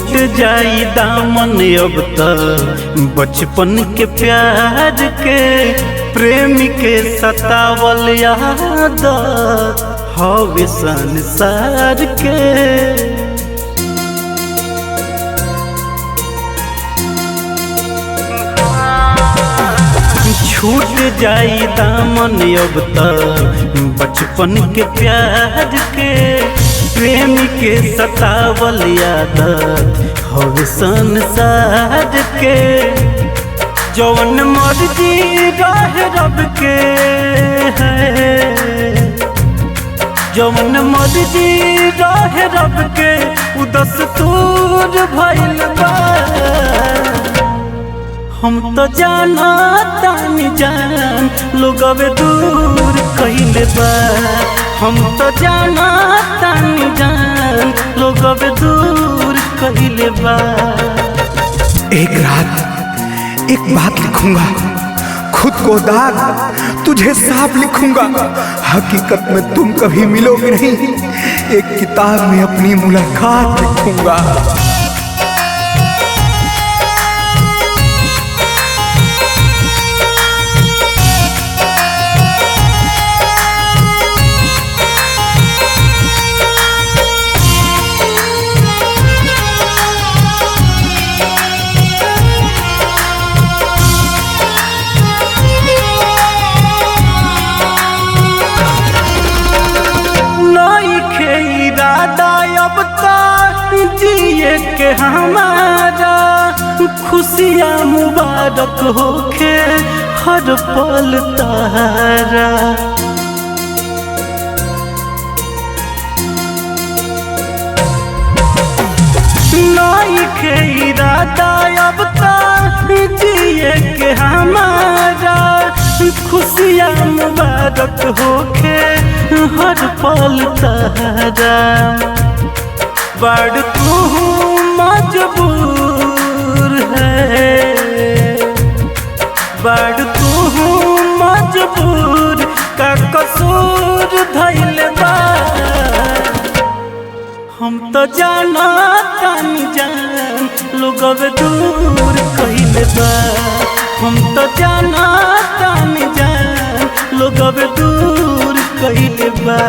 छूट जाई दामन अब तक बचपन के प्यार के, प्रेमी के सतावल याद हवे संसार के। छूट जाई दामन अब तक बचपन के प्यार के, प्रेमी के सतावल याद हवे संसार के। जौन मर्जी रहे रब के है, जौन मर्जी रहे रब के उ दस्तूर भइल बा। हम तो जाना तानी जान लोगवे दूर कइले बा। हम तो जाना तानी जान लोगवे दूर कइले बा। एक रात एक बात लिखूंगा, खुद को दाग तुझे साफ लिखूंगा। हकीकत में तुम कभी मिलोगे नहीं, एक किताब में अपनी मुलाकात लिखूंगा। जिए के हमारा खुशियाँ मुबारक होके हर पल तारा। नइखे इरादा अब तक जिए के हमारा खुशियाँ मुबारक होके हर पल तारा। बड़ तू मजबूर है, बड़ तू मजबूर का कसूर धइल बा। हम तो जाना तानी जान लोगवे दूर कइले बा। हम तो जाना तानी जान लोगवे दूर कइले बा।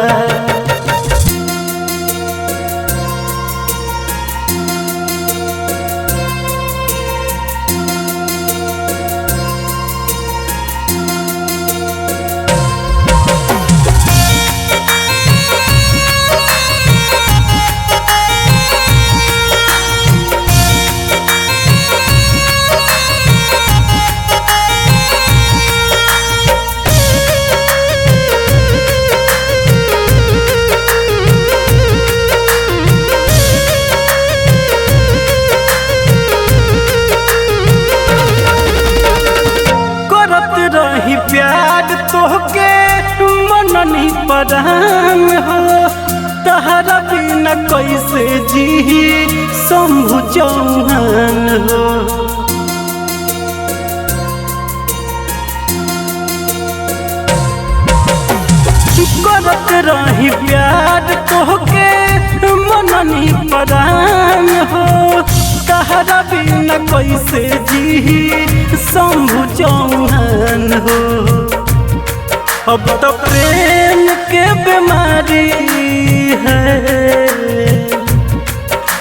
प्यार तोहके मननी परान हो, तहरा बिना कैसे जी शंभु चौहान हो। करत रही प्यार तोहके मननी परान हो, तहरा बिना कैसे जी शंभु चौहान हो। अब तो प्रेम के बीमारी है,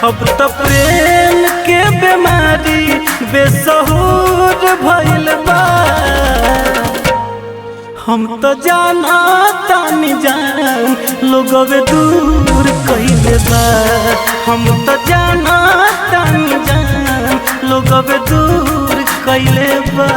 अब तो प्रेम के बीमारी बेसहूर भइल बा। हम तो जाना तानी जान लोगवे दूर कइले बा। हम तो जाना तानी जान लोगवे दूर कइले बा।